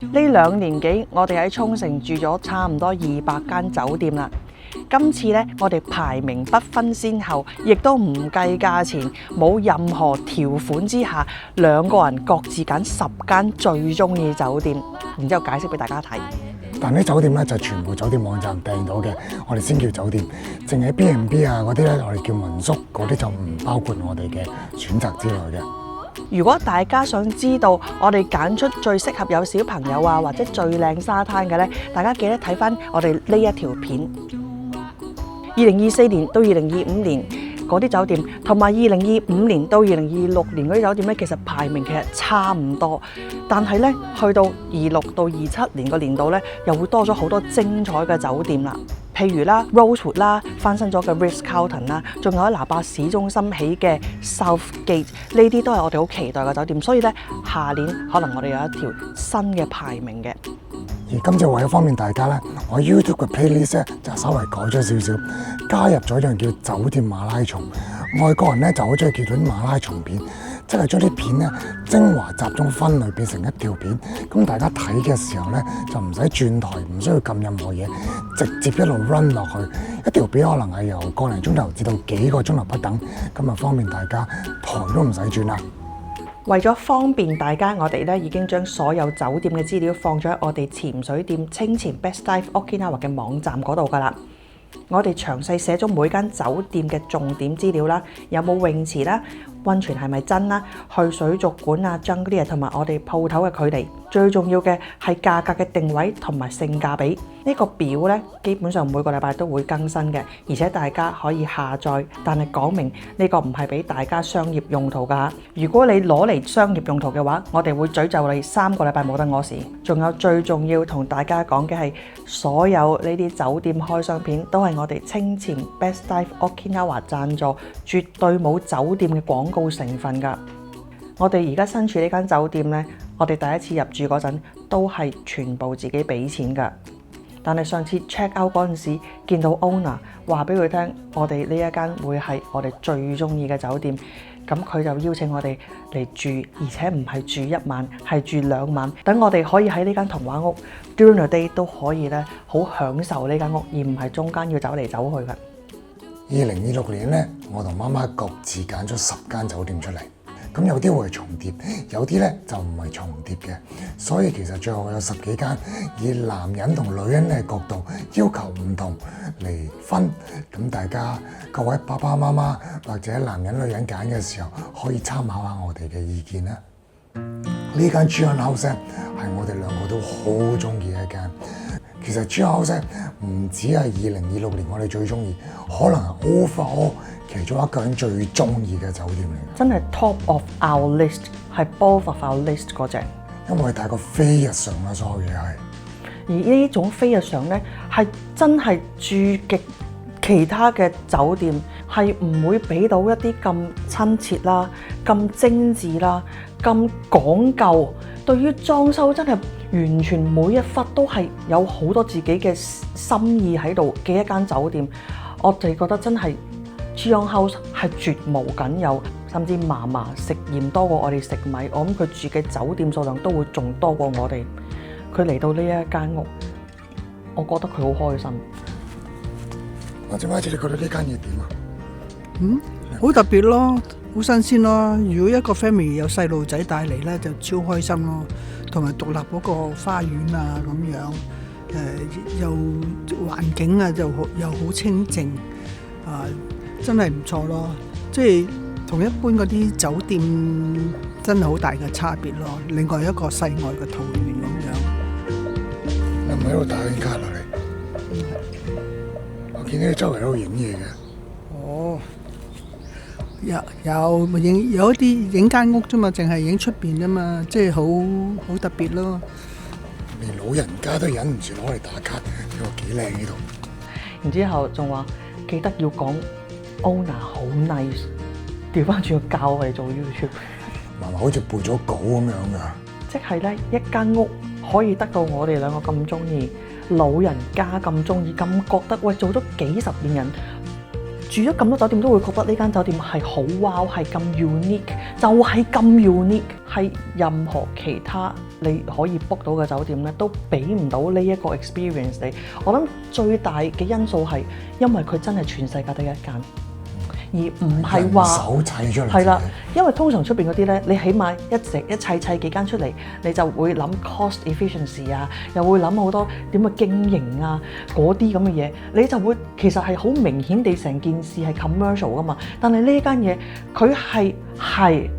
呢2年幾，我哋喺沖繩住咗差唔多200間酒店啦。今次呢，我哋排名不分先後，亦都唔計價錢，冇任何條款之下，2個人各自揀10間最中意酒店，然之後解釋俾大家睇。但啲酒店咧就全部酒店網站訂到嘅，我哋先叫酒店。淨係 B&B 啊嗰啲咧，我哋叫民宿，嗰啲就唔包括我哋嘅選擇之內嘅。如果大家想知道我哋揀出最適合有小朋友啊或者最靚沙灘嘅呢，大家記得睇翻我哋呢一條片。2024年到2025年嗰啲酒店，同埋2025年到2026年嗰啲酒店呢，其實排名其實差唔多，但係呢，去到26到27年個年度呢，又會多咗好多精彩嘅酒店啦。譬如啦 Rosewood 啦，翻新咗嘅 Ritz-Carlton 啦，仲有喺拿巴市中心起嘅 Southgate， 呢啲都係我哋好期待嘅酒店。所以咧，下年可能我哋有一條新嘅排名嘅。而今次為咗方便大家咧，我 YouTube 嘅 playlist 咧就稍微改咗少少，加入咗一樣叫酒店馬拉松。外國人咧就好中意叫做馬拉松片，即係將啲片咧精華集中分類變成一條片，咁大家睇嘅時候咧就唔使轉台，唔需要撳任何嘢，直接一路 run 落去。一條片可能係由個零鐘頭至到幾個鐘頭不等，咁啊方便大家台都唔使轉啦。為咗方便大家，我哋咧已經將所有酒店嘅資料放咗喺我哋潛水店清潛 Best Dive Okinawa 嘅網站嗰度㗎啦。我哋詳細寫咗每間酒店嘅重點資料啦，有冇泳池啦，溫泉係咪真啦，去水族館啊、Junglee 同埋我哋鋪頭嘅距離。最重要嘅係價格嘅定位同埋性價比。呢個表咧基本上每個禮拜都會更新嘅，而且大家可以下載，但係講明呢個唔係俾大家商業用途㗎。如果你攞嚟商業用途嘅話，我哋會詛咒你3個禮拜冇得屙屎。仲有最重要同大家講嘅係，所有呢啲酒店開箱片都係我哋清潛 Best Dive Okinawa 贊助，絕對冇酒店嘅廣告成分㗎。我哋而家身處呢間酒店呢，我哋第一次入住嗰陣都係全部自己俾錢㗎。但係上次 check out 嗰陣時，見到 owner 話俾佢聽，我哋呢一間會係我哋最中意嘅酒店，咁佢就邀請我哋嚟住，而且唔係住1晚，係住2晚，等我哋可以喺呢間童話屋 during the day 都可以咧好享受呢間屋，而唔係中間要走嚟走去㗎。2026年咧，我同媽媽各自揀咗10間酒店出嚟。咁有啲會係重疊，有啲咧就唔係重疊嘅，所以其實最後有10幾間以男人同女人嘅角度要求唔同嚟分，咁大家各位爸爸媽媽或者男人女人揀嘅時候，可以參考下我哋嘅意見啦。呢間 Giant House 係我哋2個都好中意嘅一間。其實 Giant House 唔止係2026年我哋最中意，可能係 overall 其中一個人最中意嘅酒店嚟嘅。真係 top of our list， 係 both of our list 嗰隻。因為太過非日常啦，所有嘢係。而呢種非日常呢，係真係住極其他嘅酒店係唔會俾到一啲咁親切啦、咁精緻啦、咁講究。對於裝修真係完全每一忽都係有好多自己嘅心意喺度嘅一間酒店，我哋覺得真係 Giant House 係絕無僅有，甚至嫲嫲食鹽多過我哋食米，我諗佢住嘅酒店數量都會仲多過我哋。佢嚟到呢一間屋，我覺得佢好開心。或者媽姐，你覺得呢間嘢點啊？好特別咯，好新鮮咯。如果一個 family 有細路仔帶嚟咧，就超開心咯。同埋獨立嗰個花園啊，咁樣又環境啊，又好清靜啊，真係唔錯咯。即係同一般嗰啲酒店真係好大嘅差別咯。另外一個世外嘅桃源咁樣。你唔喺度打緊卡落嚟？我見你周圍喺度影嘢嘅。哦。有一啲影間屋啫嘛，淨係影出邊啫嘛，即係好特別咯。連老人家都忍唔住攞嚟打卡，你話幾靚呢度？然之後仲話記得要講 owner 好 nice， 調翻轉教我哋做 YouTube。嫲嫲好似背咗稿咁樣㗎。即係咧，一間屋可以得到我哋2個咁中意，老人家咁中意，咁覺得喂做咗幾十年人。住咗咁多酒店都會覺得呢間酒店係好 wow，係咁 unique，就係咁 unique。係任何其他你可以 book 到嘅酒店咧，都俾唔到呢一個 experience 你。我諗最大嘅因素係因為佢真係全世界得一間，而唔係話手砌出嚟。係啦，因為通常出邊嗰啲咧，你起碼一砌幾間出嚟，你就會諗 cost efficiency 啊，又會諗好多點嘅經營啊，嗰啲咁嘅嘢，你就會其實係好明顯地成件事係 commercial 噶嘛。但係呢間嘢佢係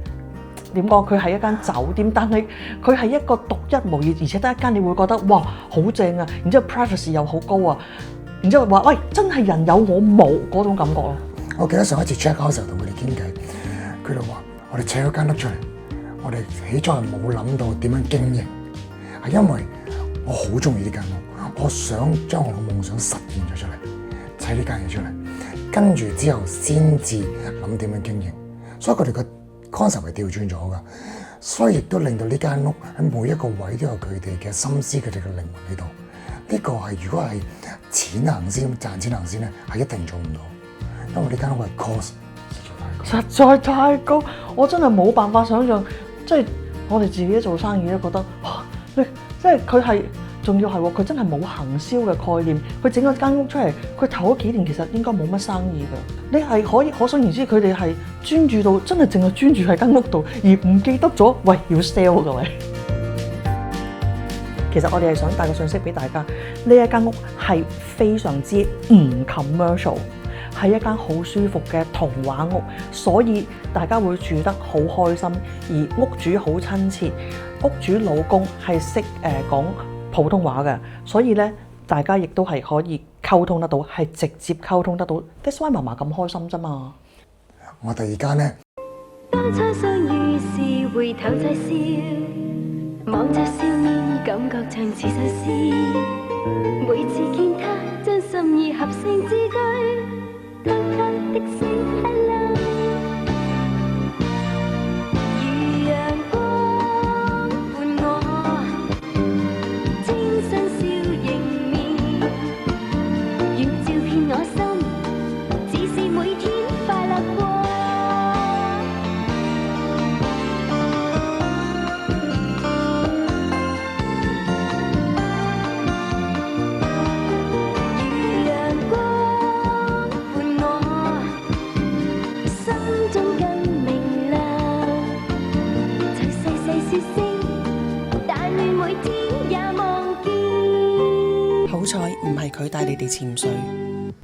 點講？佢係一間酒店，但係佢係一個獨一無二，而且得一間，你會覺得哇好正啊！然之後 privacy 又好高啊，然之後話喂真係人有我冇嗰種感覺咯。我記得上一次 check out 時候同佢哋傾偈，佢哋話我哋砌咗間屋出嚟，我哋起初係冇諗到點樣經營，係因為我好中意呢間屋，我想將我嘅夢想實現咗出嚟，砌呢間嘢出嚟，跟住之後先至諗點樣經營，所以佢哋個 concept 係調轉咗㗎，所以亦都令到呢間屋喺每一個位都有佢哋嘅心思，佢哋嘅靈魂喺度。呢個係如果係錢行先賺錢行先咧，係一定做唔到，因為呢間屋係 cost 實在太高，我真係冇辦法想象，即係我哋自己做生意都覺得，即係佢係仲要係喎，佢真係冇行銷嘅概念，佢整咗間屋出嚟，佢頭嗰幾年其實應該冇乜生意㗎。你係可想而知，佢哋係專注到真係淨係專注喺間屋度，而唔記得咗喂要 sell 㗎喂。其實我哋係想帶個信息俾大家，呢一間屋係非常之唔 commercial， 係一間好舒服嘅童話屋，所以大家會住得好開心，而屋主好親切，屋主老公係識講普通話嘅，所以咧大家亦都係可以溝通得到，係直接溝通得到。That's why 嫲嫲咁開心啫嘛。我哋而家咧，當初相遇時回頭再笑，望着笑面感覺像似首詩，每次見他將心意合成字句，偷偷的說 hello， 如陽光伴我清新笑迎面，願照遍我心，只是每天快樂過。好彩唔係佢帶你哋潛水，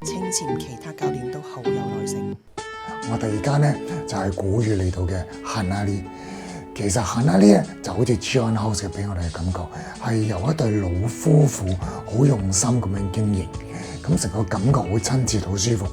清潛其他教練都好有耐性。我哋而家咧就係古語嚟到嘅 Hanali。其實 Hanali 咧就好似 Giant House 嘅俾我哋嘅感覺，係由一對老夫婦好用心咁樣經營，咁成個感覺好親切、好舒服。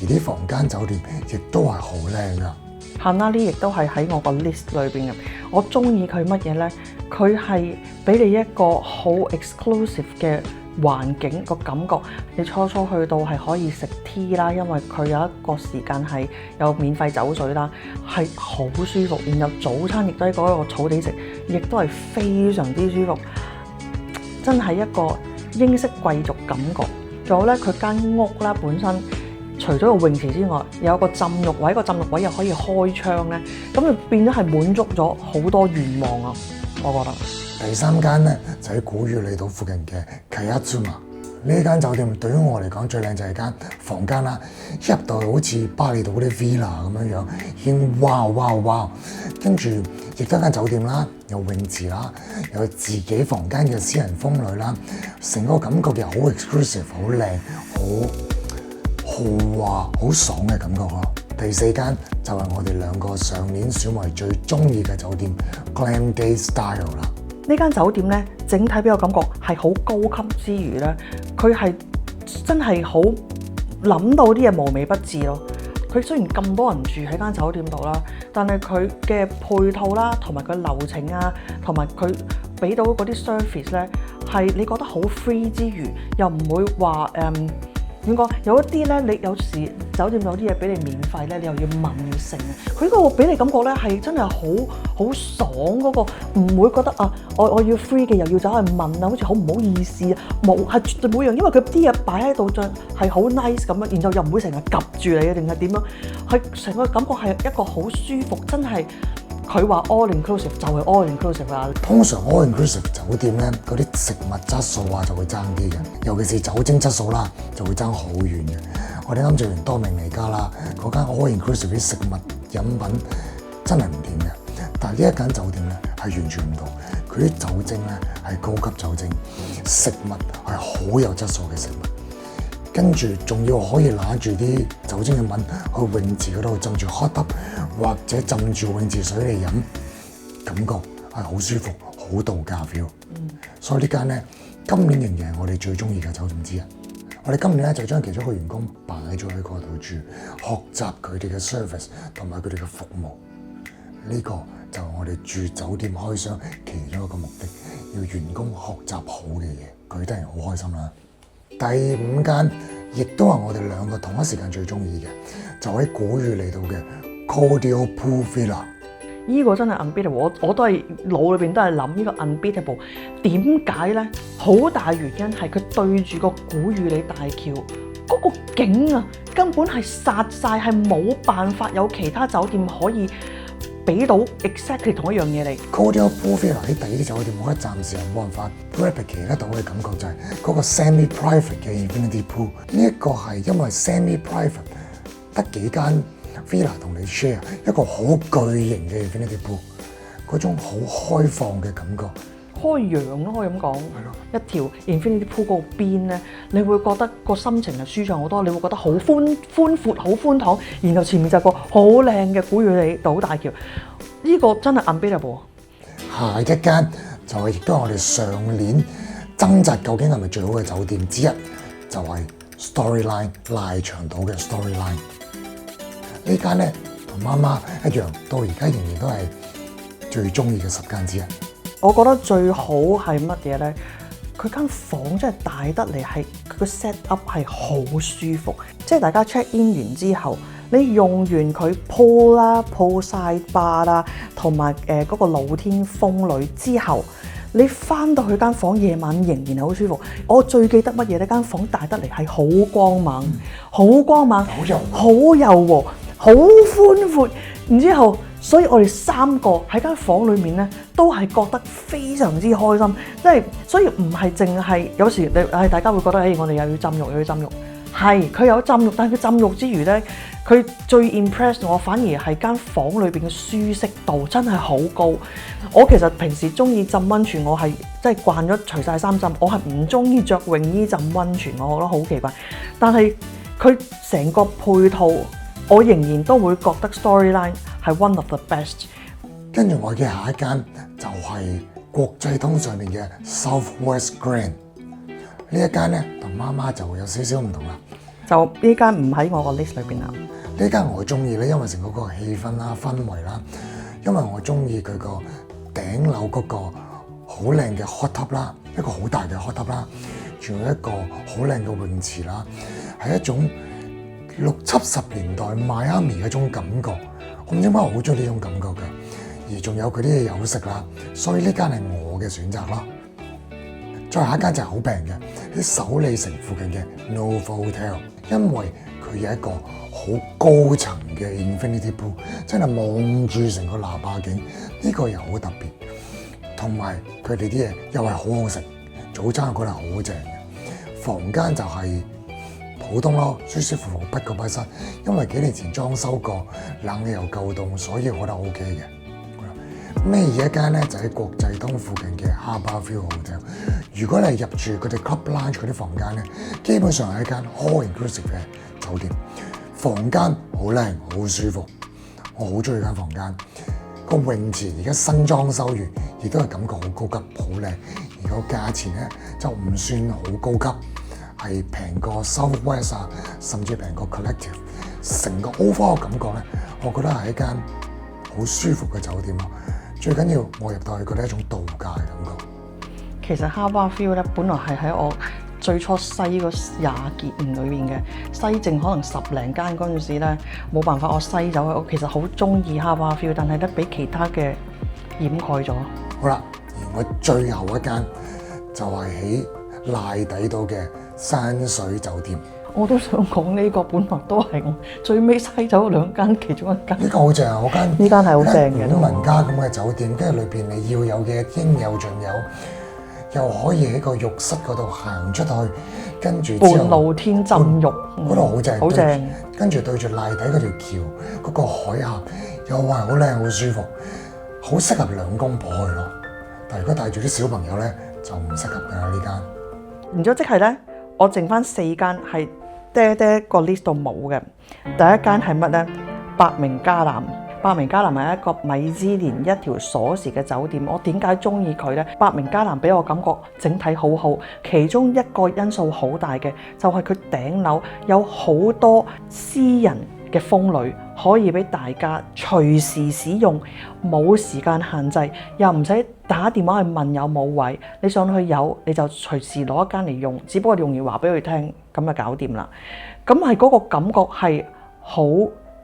而啲房間酒店亦都係好靚噶。Hanali 亦都係喺我個 list 裏邊嘅。我中意佢乜嘢咧？佢係俾你一個好 exclusive 嘅環境個感覺。你初初去到係可以食 tea 啦，因為佢有一個時間係有免費酒水啦，係好舒服。然後早餐亦都喺嗰個草地食，亦都係非常之舒服，真係一個英式貴族感覺。仲有咧，佢間屋啦本身，除咗個泳池之外，有個浸浴位，個浸浴位又可以開窗咧，咁就變咗係滿足咗好多願望啊！我覺得。第三間咧就喺古語里島附近嘅 Kayazuma。呢間酒店對於我嚟講最靚就係間房間啦，一入到好似巴厘島嗰啲 villa 咁樣樣，已經哇！跟住亦都係間酒店啦，有泳池啦，有自己房間嘅私人風呂啦，成個感覺又好 exclusive、好靚、好豪華、好爽嘅感覺咯。第四間就係我哋兩個上年選為最中意嘅酒店 Glam Day Style 啦。呢間酒店咧，整體俾我感覺係好高級之餘咧，佢係真係好諗到啲嘢無微不至咯。佢雖然咁多人住喺間酒店度啦，但係佢嘅配套啦，同埋佢流程啊，同埋佢俾到嗰啲 service 咧，係你覺得好 free 之餘，又唔會話點講？有一啲咧，你有時酒店有啲嘢俾你免費咧，你又要問要成啊！佢嗰個俾你感覺咧係真係好爽嗰個，唔會覺得啊，我要 free 嘅又要走去問啊，好似好唔好意思啊！冇，係絕對冇樣，因為佢啲嘢擺喺度就係好 nice 咁樣，然後又唔會成日夾住你啊，定係點樣？係成個感覺係一個好舒服，真係佢話 all inclusive 就係 all inclusive 啦。通常 all inclusive 酒店咧，嗰啲食物質素啊就會爭啲嘅，尤其是酒精質素啦，就會爭好遠嘅。我哋啱做完多明尼加啦，嗰間 all inclusive 啲食物飲品真係唔掂嘅，但係呢一間酒店咧係完全唔同，佢啲酒精咧係高級酒精，食物係好有質素嘅食物。跟住仲要可以拿住啲酒精飲品去泳池嗰度浸住 hot tub，或者浸住泳池水嚟飲，感覺係好舒服，好度假 feel。所以呢間咧今年仍然係我哋最中意嘅酒店之一。我哋今年咧就將其中一個員工擺咗喺嗰度住，學習佢哋嘅 service 同埋佢哋嘅服務。呢個就係我哋住酒店開箱其中一個目的，要員工學習好嘅嘢，佢哋係好開心啦。第5間亦都係我哋兩個同一時間最中意嘅，就喺古裕嚟到嘅 Cordial Pool Villa。呢個真係 unbeatable，我都係腦裏邊都係諗呢個 unbeatable。點解咧？好大原因係佢對住個古裕里大橋嗰個景啊，根本係殺晒，係冇辦法有其他酒店可以俾到 exactly 同一樣嘢嚟。Cordial Pool Villa 喺第二啲酒店，我覺得暫時係冇辦法 replicate 得到嘅感覺，就係嗰個 semi-private 嘅 infinity pool。呢一個係因為 semi-private 得幾間 villa 同你 share 一個好巨型嘅 infinity pool， 嗰種好開放嘅感覺。開揚咯，可以咁講。係咯，一條 infinity pool 嗰個邊咧，你會覺得個心情係舒暢好多，你會覺得好寬闊、好寬敞，然後前面就係個好靚嘅古裕里島大橋，呢個真係 unbeatable。下一間就係亦都係我哋上年掙扎究竟係咪最好嘅酒店之一，就係 Storyline 賴長島嘅 Storyline。呢間咧同媽媽一樣，到而家仍然都係最中意嘅10間之一。我覺得最好係乜嘢咧？佢間房真係大得嚟，係佢個 set up 係好舒服。即係大家 check in 完之後，你用完佢鋪啦、鋪晒吧啦，同埋嗰個露天風呂之後，你翻到去間房夜晚仍然係好舒服。我最記得乜嘢呢？間房大得嚟係好光猛，好光猛，好柔和，好寬闊。然之後，所以我哋3個喺間房裏面咧，都係覺得非常之開心。即係所以唔係淨係有時大家會覺得我哋又要浸浴又要浸浴。係佢有浸浴，但係佢浸浴之餘咧，佢最 impress 我反而係間房裏邊嘅舒適度真係好高。我其實平時中意浸温泉，我係即係慣咗除晒衫浸，我係唔中意着泳衣浸温泉，我覺得好奇怪。但係佢成個配套，我仍然都會覺得 Storyline 係 one of the best。跟住我嘅下一間就係國際通上面嘅 Southwest Grand。呢一間咧同媽媽就會有少少唔同啦。就呢間唔喺我個 list 裏邊啦。呢間我中意咧，因為成個氣氛啦、氛圍啦，因為我中意佢個頂樓嗰個好靚嘅 hot tub 啦，一個好大嘅 hot tub 啦，仲有一個好靚嘅泳池啦，係一種60-70年代 Miami 嘅一種感覺。我唔知點解我好中意呢種感覺㗎，而仲有佢啲嘢有食啦，所以呢間係我嘅選擇咯。再下一間就係好平嘅，喺首里城附近嘅 Nova Hotel， 因為佢有一個好高層嘅 Infinity Pool， 真係望住成個喇叭景，呢個又好特別。同埋佢哋啲嘢又係好好食，早餐我覺得好正嘅。房間就係普通咯，舒舒服服不過不失，因為幾年前裝修過，冷氣又夠凍，所以我覺得 OK 嘅。尾二一間咧就喺國際通附近嘅 Harbourview Hotel。如果你係入住佢哋 Club Lounge 嗰啲房間咧，基本上係一間 all inclusive 嘅酒店。房間好靚，好舒服，我好中意間房間。個泳池而家新裝修完，亦都係感覺好高級、好靚。而個價錢咧就唔算好高級，係平過 Southwest 啊，甚至平過 Collective。成個 overall 感覺咧，我覺得係一間好舒服嘅酒店咯。最緊要我入到去覺得一種度假嘅感覺。其實 Harbourview 咧，本來係喺我最初西嗰20件裏面嘅，西剩可能10零間嗰陣時咧，冇辦法我西走去。我其實好中意 Harbourview， 但係咧俾其他嘅掩蓋咗。好啦，而我最後一間就係喺賴底島嘅山水酒店。我都想講呢個，本來都係我最尾篩走兩間其中一間。呢個好正啊！嗰間呢間係好正嘅，古民家咁嘅酒店，跟住裏邊你要有嘅應有盡有，又可以喺個浴室嗰度行出去，跟住之後半露天浸浴，嗰度好正，好正。跟住對住賴底嗰條橋，嗰個海峽又係好靚好舒服，好適合兩公婆去咯。但係如果帶住啲小朋友咧，就唔適合㗎啦呢間。然之後即係咧，我剩翻4間係爹個 list 度冇嘅。第一間係乜咧？伯明加南。伯明加南係一個米芝蓮一條鎖匙嘅酒店。我點解中意佢呢？伯明加南俾我感覺整體好好，其中一個因素好大嘅就係佢頂樓有好多私人嘅風呂，可以俾大家隨時使用，冇時間限制，又唔使打電話去問有冇位，你上去有你就隨時攞一間嚟用，只不過用完話俾佢聽，咁就搞掂啦。咁係嗰個感覺係好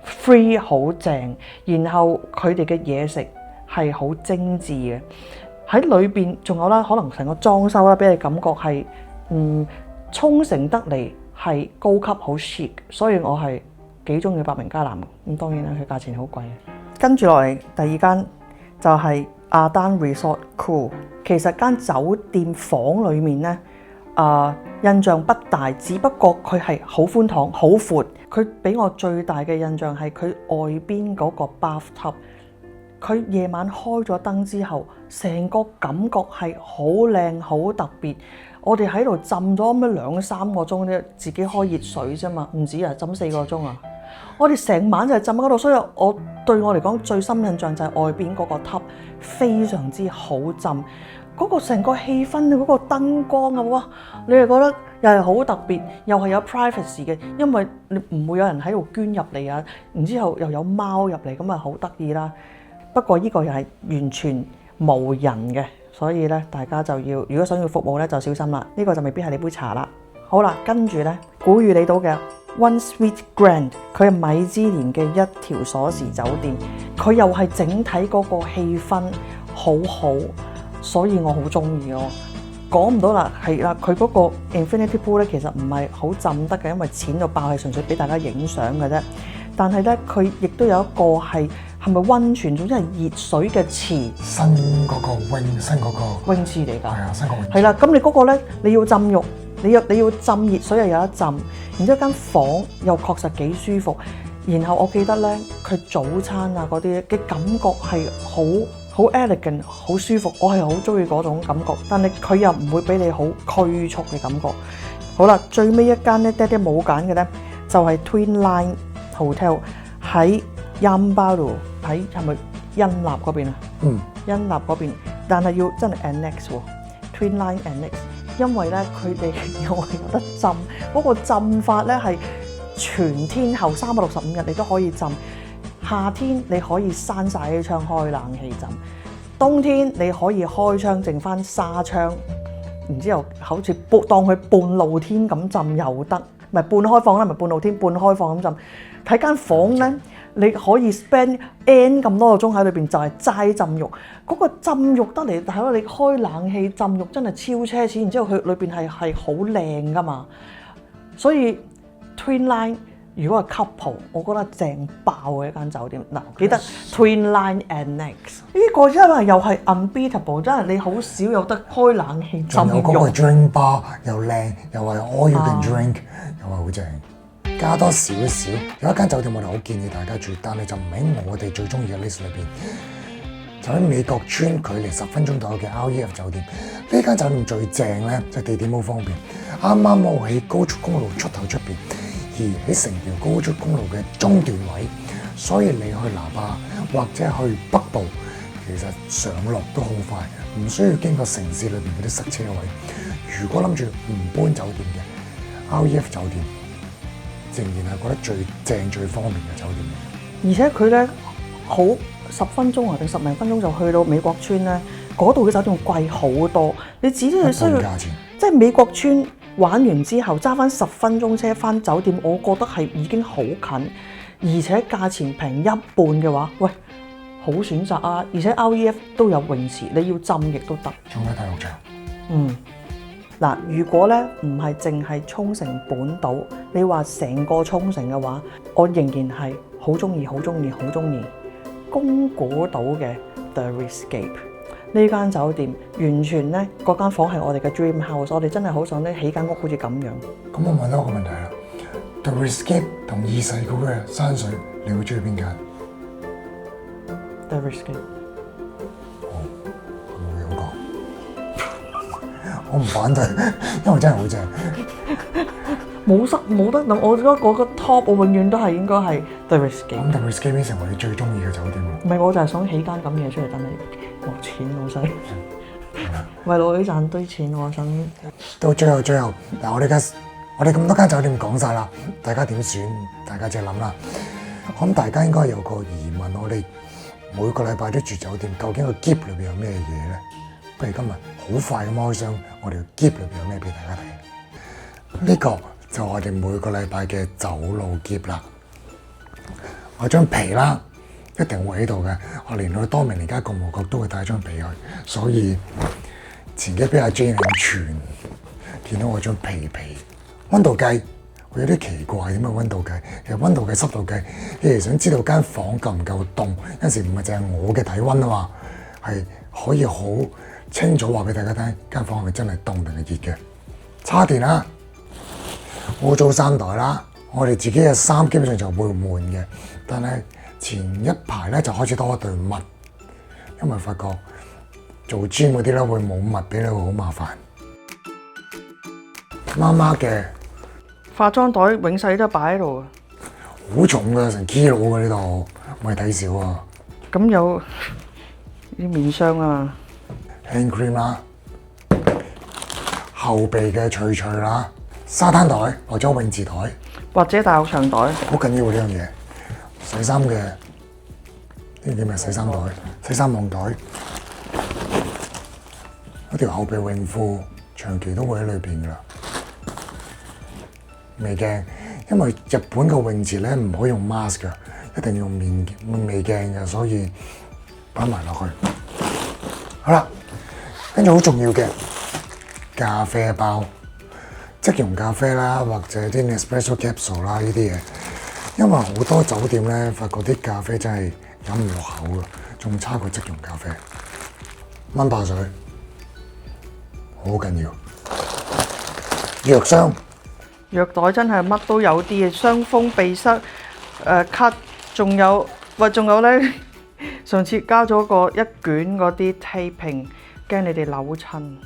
free 好正，然後佢哋嘅嘢食係好精緻嘅，喺裏邊仲有啦，可能成個裝修啦，俾你感覺係沖繩得嚟係高級好 chic， 所以我係幾中意伯明加南。咁當然啦，佢價錢好貴。跟住落嚟第二間就係阿丹 Resort Cool。其實間酒店房裏面咧，印象不大，只不過佢係好寬敞、好闊。佢俾我最大嘅印象係佢外邊嗰個 bathtub。佢夜晚開咗燈之後，成個感覺係好靚、好特別。我哋喺度浸咗咩2-3個鐘啫，自己開熱水啫嘛，唔止啊，浸4個鐘啊！我哋成晚就係浸喺嗰度，所以對我嚟講最深印象就係外邊嗰個 tub 非常之好浸，嗰個成個氣氛嗰個燈光啊，哇！你係覺得又係好特別，又係有 privacy 嘅，因為你唔會有人喺度捐入嚟啊，然之後又有貓入嚟，咁啊好得意啦。不過呢個又係完全無人嘅，所以咧大家就要，如果想要服務咧就小心啦。呢個就未必係你杯茶啦。好啦，跟住咧古裕里島嘅 One Suite Grand， 佢係米芝蓮嘅一條鎖匙酒店，佢又係整體嗰個氣氛好好，所以我好中意咯。講唔到啦，係啦，佢嗰個 Infinity Pool 咧其實唔係好浸得嘅，因為淺到爆，係純粹俾大家影相嘅啫。但係咧，佢亦都有一個係咪溫泉？總之係熱水嘅池，新嗰個泳池嚟㗎。係啊，新個泳池。係啦，咁你嗰個咧，你要浸浴，你要浸熱水又有得浸，然之後間房又確實幾舒服。然後我記得咧，佢早餐啊嗰啲嘅感覺係好 elegant， 好舒服。我係好中意嗰種感覺，但係佢又唔會俾你好拘束嘅感覺。好啦，最尾一間咧，爹哋冇揀嘅咧，就係 Twin Line Hotel 喺 Yambaru， 喺係咪恩納嗰邊啊？恩納嗰邊，但係要真係 annex 喎 ，Twin Line annex， 因為咧佢哋又係有得浸，嗰個浸法咧係全天候365日你都可以浸。夏天你可以閂晒啲窗開冷氣浸，冬天你可以開窗剩翻紗窗，然之後好似當佢半露天咁浸又得，唔係半開放啦，唔係半露天，半開放咁浸。睇間房咧，你可以 spend n 咁多個鐘喺裏邊，就係齋浸浴。嗰個浸浴得嚟，睇到你開冷氣浸浴真係超奢侈，然之後佢裏邊係好靚噶嘛。所以 Twin Line 如果係 couple， 我覺得正爆嘅一間酒店。嗱，記得 Twin Line Annex 呢個真係又係 unbeatable， 真係你好少有得開冷氣浸浴。仲有嗰個 drink bar 又靚，又係 all you can drink，又係好正。加多少少，有一間酒店我哋好建議大家住，但係就唔喺我哋最中意嘅 list 裏邊，就喺美國村距離10分鐘左右嘅 REF 酒店。呢間酒店最正咧，就地點好方便，啱啱好喺高速公路出口出邊，而喺成條高速公路嘅中段位，所以你去拿巴或者去北部，其實上落都好快，唔需要經過城市裏邊嗰啲塞車位。如果諗住唔搬酒店嘅 REF 酒店，仍然係覺得最正最方便嘅酒店。而且佢咧好10分鐘啊定10零分鐘就去到美國村咧，嗰度嘅酒店貴好多。你只需要即係美國村玩完之後揸翻10分鐘車翻酒店，我覺得係已經好近，而且價錢平一半嘅話，喂，好選擇啊！而且 REF 都有泳池，你要浸亦都得。仲有體育場。嗱，如果咧唔係淨係沖繩本島你話成個沖繩嘅話，我仍然係好中意、好中意、好中意宮古島嘅 The Escape 呢間酒店。完全咧，嗰間房係我哋嘅 dream house， 我哋真係好想咧起間屋好似咁樣。咁我問多個問題啦 ，The Escape 同二世嗰嘅山水，你會中意邊間 The Escape 冇咁講，我唔反對，因為真係好正。冇得諗，我覺得嗰個 top 我永遠都係應該係 The Escape。咁 The Escape 成為你最中意嘅酒店啦。唔係，我就係想起間咁嘢出嚟等你攞錢老細，為攞呢賺堆錢，我想到最後嗱，我哋咁多間酒店講晒啦，大家點選？大家自己諗啦。咁大家應該有個疑問，我哋每個禮拜都住酒店，究竟個篋裏邊有咩嘢咧？不如今日好快咁開箱，我哋個篋裏邊有咩俾大家睇？呢個就我哋每個禮拜嘅走路篋啦。我張皮啦，一定會喺度嘅。我連去多明尼加共和國都會帶張皮去，所以前幾俾阿 Jane 傳見到我張皮。溫度計會有啲奇怪，點解溫度計？其實溫度計、濕度計，你哋想知道間房夠唔夠凍？有時唔係淨係我嘅體溫啊嘛，係可以好清楚話俾大家聽，間房係咪真係凍定係熱嘅？叉電啦，污糟衫袋啦，我哋自己嘅衫基本上就會換嘅，但係前一排咧就開始多一對襪，因為發覺做 gym 嗰啲咧會冇襪俾你，會好麻煩。媽媽嘅化妝袋永世都擺喺度。好重㗎，成 kilo 㗎呢度，唔係睇少啊！咁有啲面霜啊 hand cream 啦，後備嘅脆脆啦，沙灘袋或者泳池袋，或者大學長袋。好緊要呢樣嘢。洗衫嘅呢個叫咩？洗衫袋、洗衫網袋，一條後備泳褲，長期都會喺裏邊㗎啦。眉鏡，因為日本嘅泳池咧唔可以用 mask 㗎，一定要用眉鏡嘅，所以擺埋落去。好啦，跟住好重要嘅咖啡包，即溶咖啡啦，或者啲 espresso capsule 啦呢啲嘢，因為好多酒店咧發覺啲咖啡真係飲唔落口㗎，仲差過即溶咖啡。蚊怕水好緊要，藥箱。藥袋真係乜都有啲嘅，傷風鼻塞、咳，仲有咧，上次加咗個一卷嗰啲 taping， 驚你哋扭親。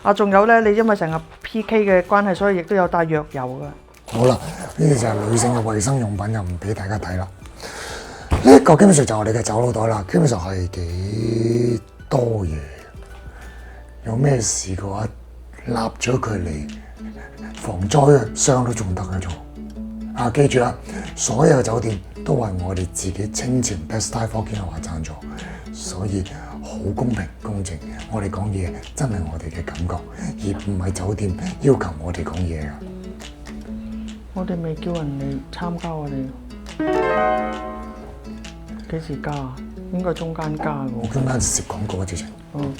啊，仲有咧，你因為成日 PK 嘅關係，所以亦都有帶藥油㗎。好啦，呢啲就係女性嘅衞生用品，就唔俾大家睇啦。呢一個基本上就係我哋嘅走佬袋啦，基本上係幾多嘢。有咩事嘅話，立咗佢嚟。防災箱都仲得嘅做，啊記住啦，所有酒店都係我哋自己清錢 Best Dive Okinawa 贊助，所以好公平公正。我哋講嘢真係我哋嘅感覺，而唔係酒店要求我哋講嘢㗎。我哋未叫人嚟參加我哋，幾時加啊？應該中間加嘅喎。我中間攝廣告啊，直情。嗯。